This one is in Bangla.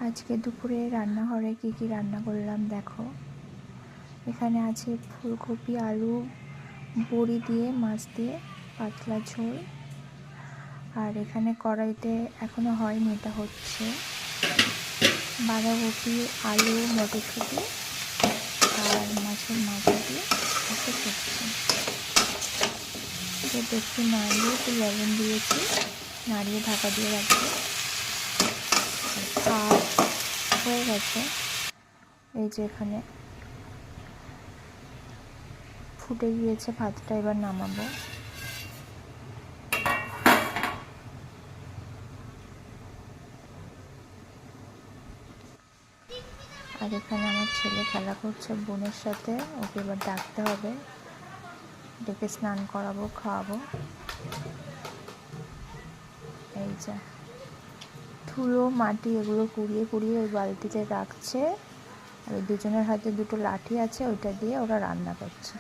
আজকে দুপুরে রান্নাঘরে কি রান্না করলাম দেখো। এখানে আছে ফুলকপি, আলু, বড়ি দিয়ে মাছ দিয়ে পাতলা ঝোল। আর এখানে কড়াইতে এখনো হয়নি, এটা হচ্ছে বাঁধাকপি, আলু, মটরশুঁটি আর মাছের মাথা দিয়ে একটা সবজি। এটা একটু নাড়িয়ে একটু লবণ দিয়েছি, নাড়িয়ে ঢাকা দিয়ে রাখবো। ভাত হয়ে গেছে, এই যে এখানে ফুটে গিয়েছে ভাতটা, এবার নামাবো। আর এখানে আমার ছেলে খেলা করছে বোনের সাথে, ওকে এবার ডাকতে হবে, ডেকে স্নান করাবো, খাওয়াবো। এই যে ধুলো মাটি এগুলো কুড়িয়ে ওই বালতিতে রাখছে, আর দুজনের হাতে দুটো লাঠি আছে, ওইটা দিয়ে ওরা রান্না করছে।